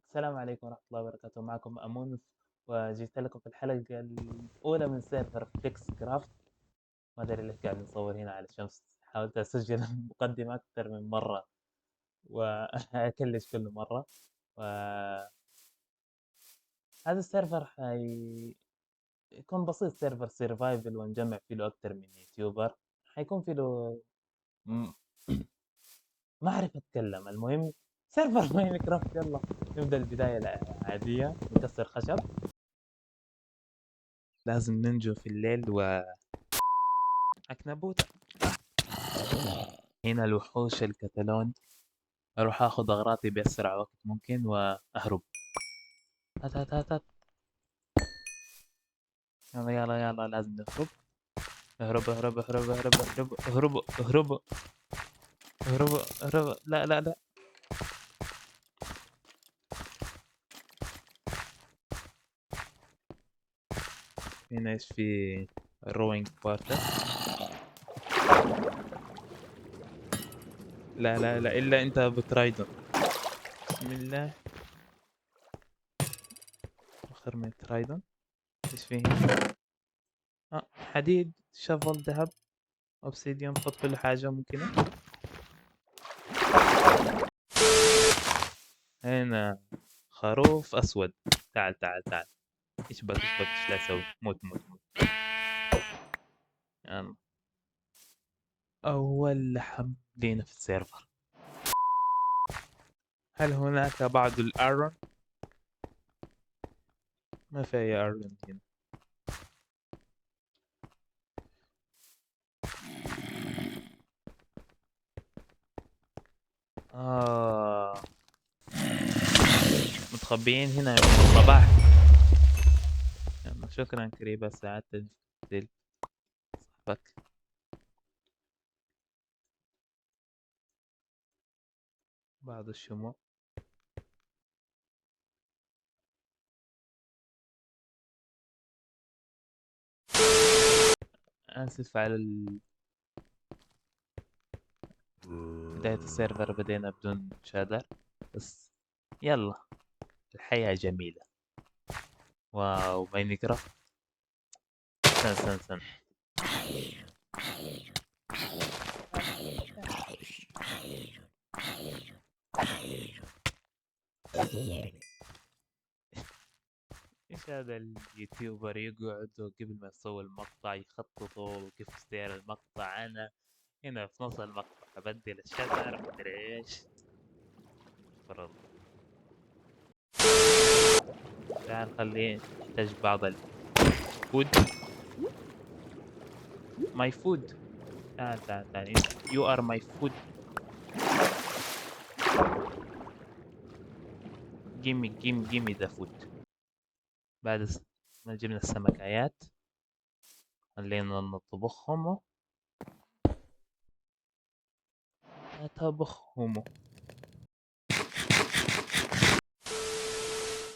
السلام عليكم ورحمة الله وبركاته. معكم أمون، وجيت لكم في الحلقة الأولى من سيرفر فيكس كرافت. ما أدري ليش قاعد نصور هنا على الشمس. حاولت أسجل المقدمة أكثر من مرة وأكلش كل مرة. وهذا السيرفر حيكون بسيط، سيرفر سيرفايفل، ونجمع فيه له أكثر من يوتيوبر. حيكون فيه له م- ما أعرف أتكلم. المهم سيرفر ماينكرافت. يلا نبدأ البداية العادية، نكسر خشب. لازم ننجو في الليل وعنكبوت. هنا الوحوش الكتالون. اروح اخذ اغراضي باسرع وقت ممكن واهرب. هات هات هات هات. يلا يلا يلا، لازم نهرب. اهرب اهرب اهرب اهرب اهرب اهرب اهرب اهرب اهرب. لا لا لا. هنا ايش في؟ روينج كوارتر. لا لا لا، الا انت بترايدون. بسم الله. اخر من ترايدون. ايش في هنا؟ حديد، شفل، ذهب، اوبسيديوم. خذ كل حاجة ممكنة. هنا خروف اسود. تعال تعال تعال. ايش بك ايش بك ايش لا اسوي؟ موت موت موت. يلا. اول لحم لينا في السيرفر. هل هناك بعض الايرون؟ ما في اي ايرون هنا. آه متخبيين هنا من الصباح. يلا شكرا كريبة، ساعدتني في تقتيل صاحبك. بعض الشموع. آسف على بداية السيرفر، بدينا بدون شادر. بس يلا، الحياة جميلة. واو، ماينكرافت. سن سن سن. ايش هذا اليوتيوبر يقعدوا قبل ما يسوي المقطع يخططوا كيف يصير المقطع؟ انا هنا في نص المقطع ابدل الشجر مدري ايش. فرض. تعال خليه نحتاج بعض الفود. ماي فود. تعال تعال تعال، يو ار ماي فود. جيمي ذا فود. بعد ما جبنا السمكايات خلينا نطبخهم. نطبخهم.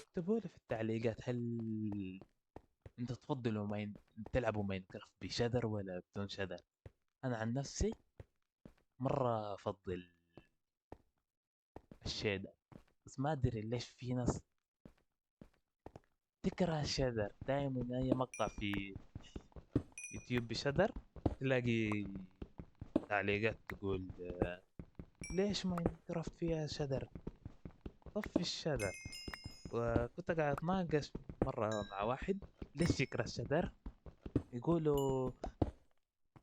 اكتبوا لي في التعليقات، هل انت تفضلوا تلعبوا ماينكرافت بشدر ولا بدون شدر؟ انا عن نفسي مرة افضل الشيدر. بس ما ادري ليش في ناس تكره الشدر. دائما اي مقطع في يوتيوب بشدر تلاقي تعليقات تقول ليش ماينكرافت فيها شدر؟ طفي الشدر. وكنت قاعد اتناقش مرة مع واحد ليش يكره الشدر. يقولوا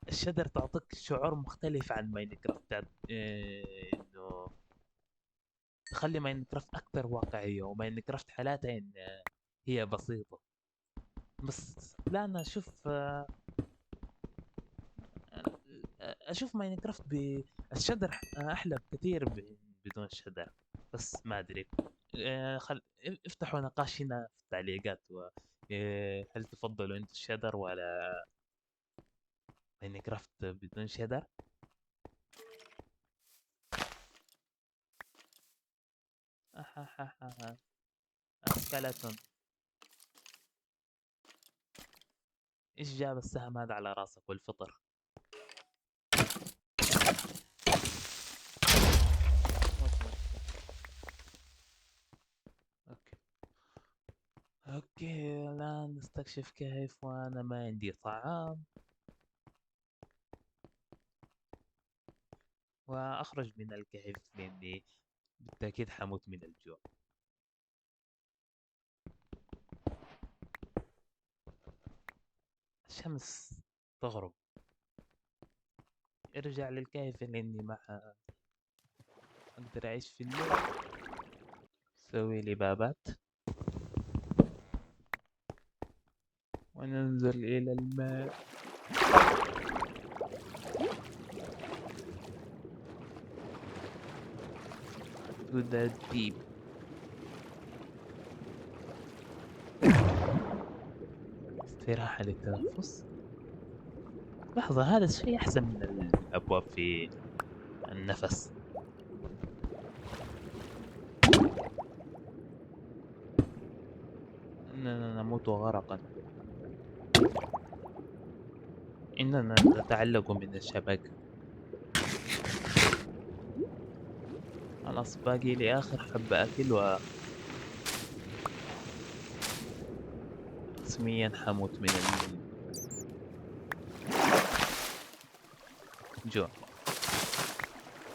الشدر تعطيك شعور مختلف عن ماينكرافت. انه تخلي ماينكرافت اكثر واقعية، وماينكرافت حالاتها ان هي بسيطة. بس لا، انا اشوف ماينكرافت بالشدر احلى بكثير بدون الشدر. بس ما ادري. افتحوا نقاش هنا في التعليقات هل تفضلوا انت الشدر ولا ماينكرافت بدون شدر؟ سكeleton. ايش جاب السهم هذا على راسك والفطر؟ موت موت. اوكي، الآن نستكشف كهف وانا ما عندي طعام، واخرج من الكهف لاني بالتأكيد حموت من الجوع. الشمس تغرب، ارجع للكهف لاني ما اقدر اعيش في الليل. سوي لي بابات وننزل الى الماء. to the deep. استراحة للتنفس. لحظة، هذا الشيء أحسن من الأبواب في النفس. إننا نموت غرقا، إننا نتعلق من الشبك. خلاص، باقي لي آخر حبة أكل رسميا حموت من الجوع.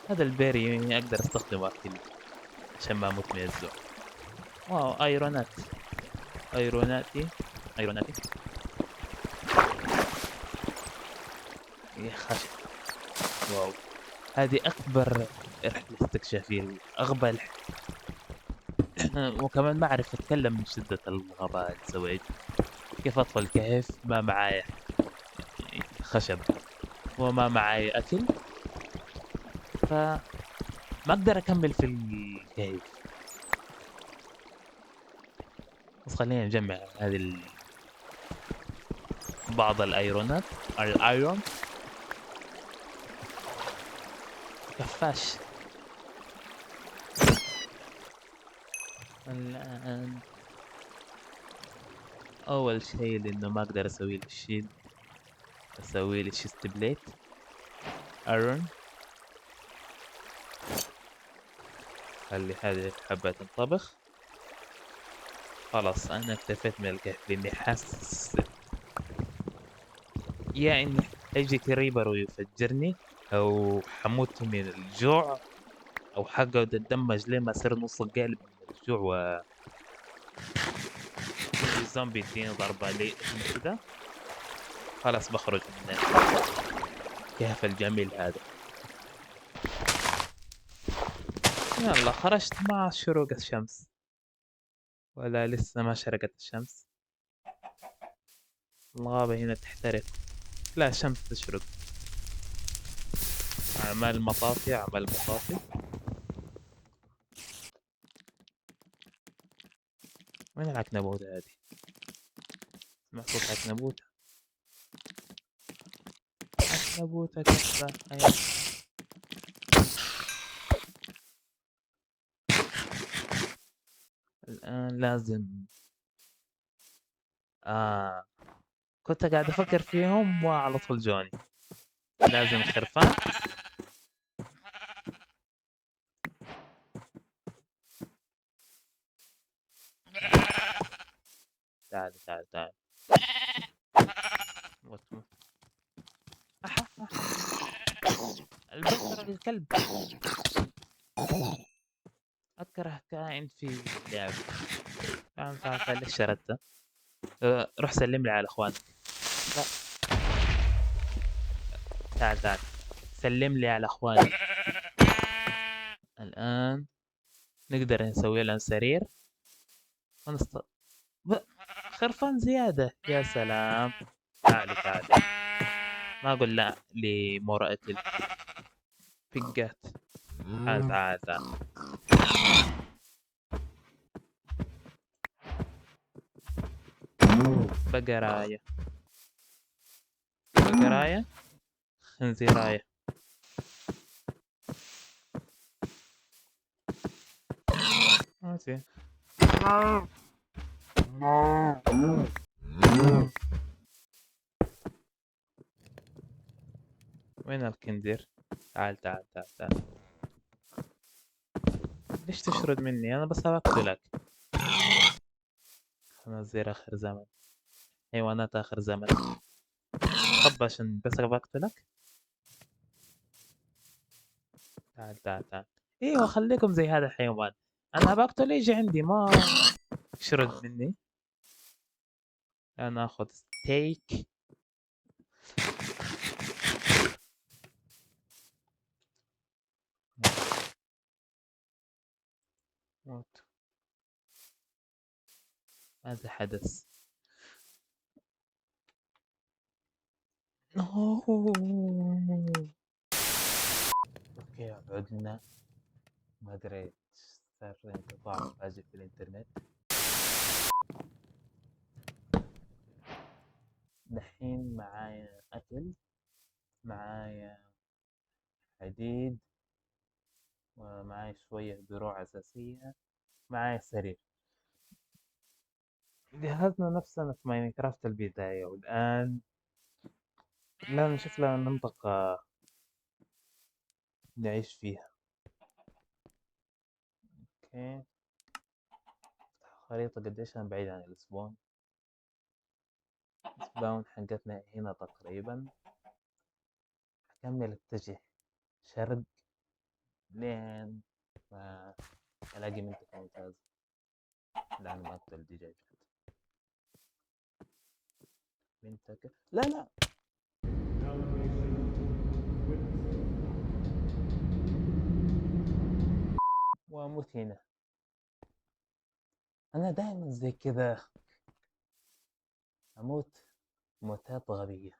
هذا البيري أقدر أستخدمه أكل عشان ما أموت من الجوع. واو، أيرونات. أيروناتي يا خشب. واو، هذه أكبر رحلة استكشافية، أغبى وكمان ما أعرف أتكلم من شدة الغباء اللي سويته. كيف أطفى الكهف ما معايا خشب وما معايا أكل، فما أقدر أكمل في الكهف. بس خلينا نجمع هذه بعض الأيرون. كفاش. الآن أول شيء، لأنه ما أقدر أسوي لي الشيل، أسوي لي شيست بليت أيرون. خلي هذه الحبة تنطبخ. خلاص، أنا اكتفيت من الكهف لأني حاسس يا إني هيجي كريبر ويفجرني، أو حموت من الجوع، أو حقعد أتدمج لين ما أصير نص القالب من الجوع والزومبي يديني ضربة لي كذا. خلاص بخرج من الكهف الجميل هذا. يلا خرجت مع شروق الشمس، ولا لسه ما شرقت الشمس؟ الغابة هنا تحترق. لا، الشمس تشرق. أعمال مطافي، أعمال مطافي. وين العنكبوت هذه؟ سمعت صوت عنكبوت. عنكبوتة كسرة حياة. الآن لازم آه كنت قاعد أفكر فيهم وعلى طول جوني. لازم خرفان. تعال تعال تعال. موت موت. أح أح. البقرة الكلب. أكره كائن في اللعب. تعال تعال تعال، ليش شردته؟ روح سلم لي على اخوانك. لا، تعال تعال، سلم لي على اخوانك. الآن نقدر نسوي لهم سرير ونست... ب... خرفان زيادة، يا سلام. تعالي تعالي، ما أقول لا لمرأة الفقات. تعال تعال تعال. بقراية بقراية خنزيراية. ماشي. وين الخنزير؟ تعال تعال تعال تعال. ليش تشرد مني؟ أنا بس أقتلك. خنازير آخر زمن، حيوانات آخر زمن. خب عشان بس بقتلك. تعال تعال تعال. ايوه خليكم زي هذا الحيوان. انا بقتل يجي عندي ما يشرد مني. انا اخذ ستيك. موت. ماذا حدث؟ أوه. اوكي عدنا. ما ادري صار انقطاع فاجئ في الانترنت. دحين معايا اكل، معايا حديد، ومعايا شوية دروع اساسية، معايا سرير. جهزنا نفسنا في ماينكرافت البداية، والآن لا نشوف لنا منطقة نعيش فيها. اوكي. خريطة قديش أنا بعيد عن السبون. السباون حقتنا هنا تقريبا. أكمل اتجه شرق لين ما ألاقي منطقة ممتازة. لا أنا بقتل الدجاج. منطقة لا لا. وأموت هنا. أنا دائما زي كذا أموت موتات غبية.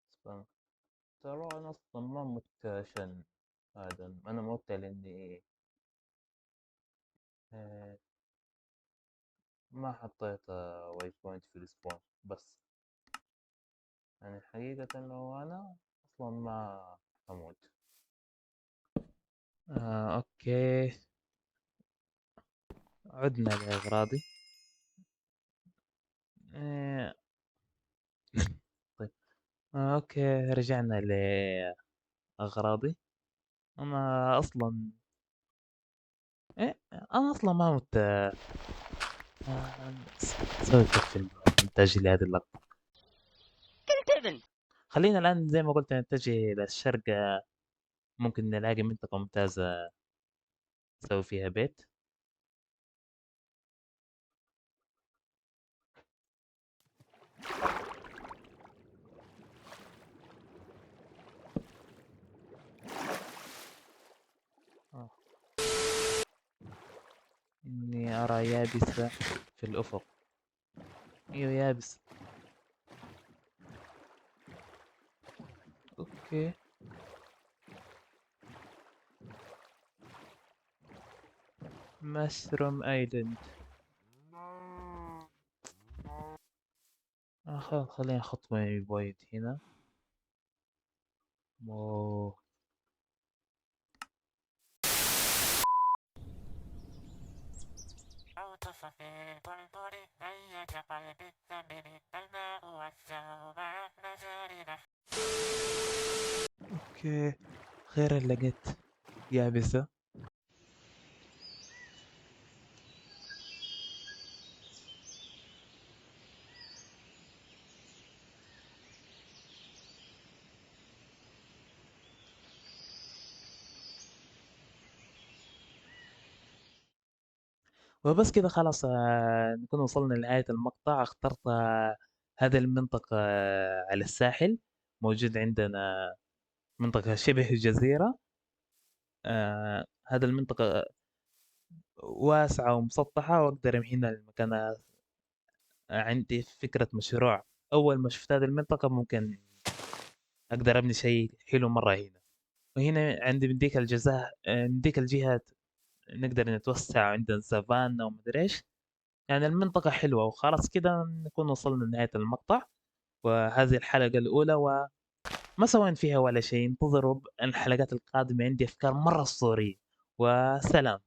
سباون. ترى أنا أصلا ما مت عشان هذا، أنا مت لأني آه، ما حطيت واي بوينت في السبون بس. يعني حقيقة لو أنا أصلا ما أموت. أوكي. عدنا لأغراضي. آه طيب. أوكي رجعنا لأغراضي. أنا أصلا أنا أصلا ما مت. سوي كيف المونتاج لهذه اللقطة. خلينا الآن زي ما قلت نتجه إلى الشرق. ممكن نلاقي منطقة ممتازة نسوي فيها بيت. آه. إني أرى يابسة في الأفق. أيوة يابس. أوكي. مشروم ايلاند. خليني احط ماي بوينت هنا. اوه. عطف في بلبلي هيج قلبي الثمين الماء والثوب مزارنا. اوكي. خير لقيت يابسة. وبس كذا خلاص نكون وصلنا لنهاية المقطع. اخترت هذه المنطقة على الساحل. موجود عندنا منطقة شبه جزيرة. هذه المنطقة واسعة ومسطحة، وأقدر من هنا المكان. عندي فكرة مشروع. أول ما شفت هذه المنطقة ممكن أقدر أبني شيء حلو مرة هنا. وهنا عندي من ديك الجزاء من ديك الجهات نقدر نتوسع عندنا سافانا ومدري إيش. يعني المنطقة حلوة. وخلاص كده نكون وصلنا لنهاية المقطع وهذه الحلقة الأولى، وما سوينا فيها ولا شيء. انتظروا الحلقات القادمة، عندي أفكار مرة أسطورية. وسلام.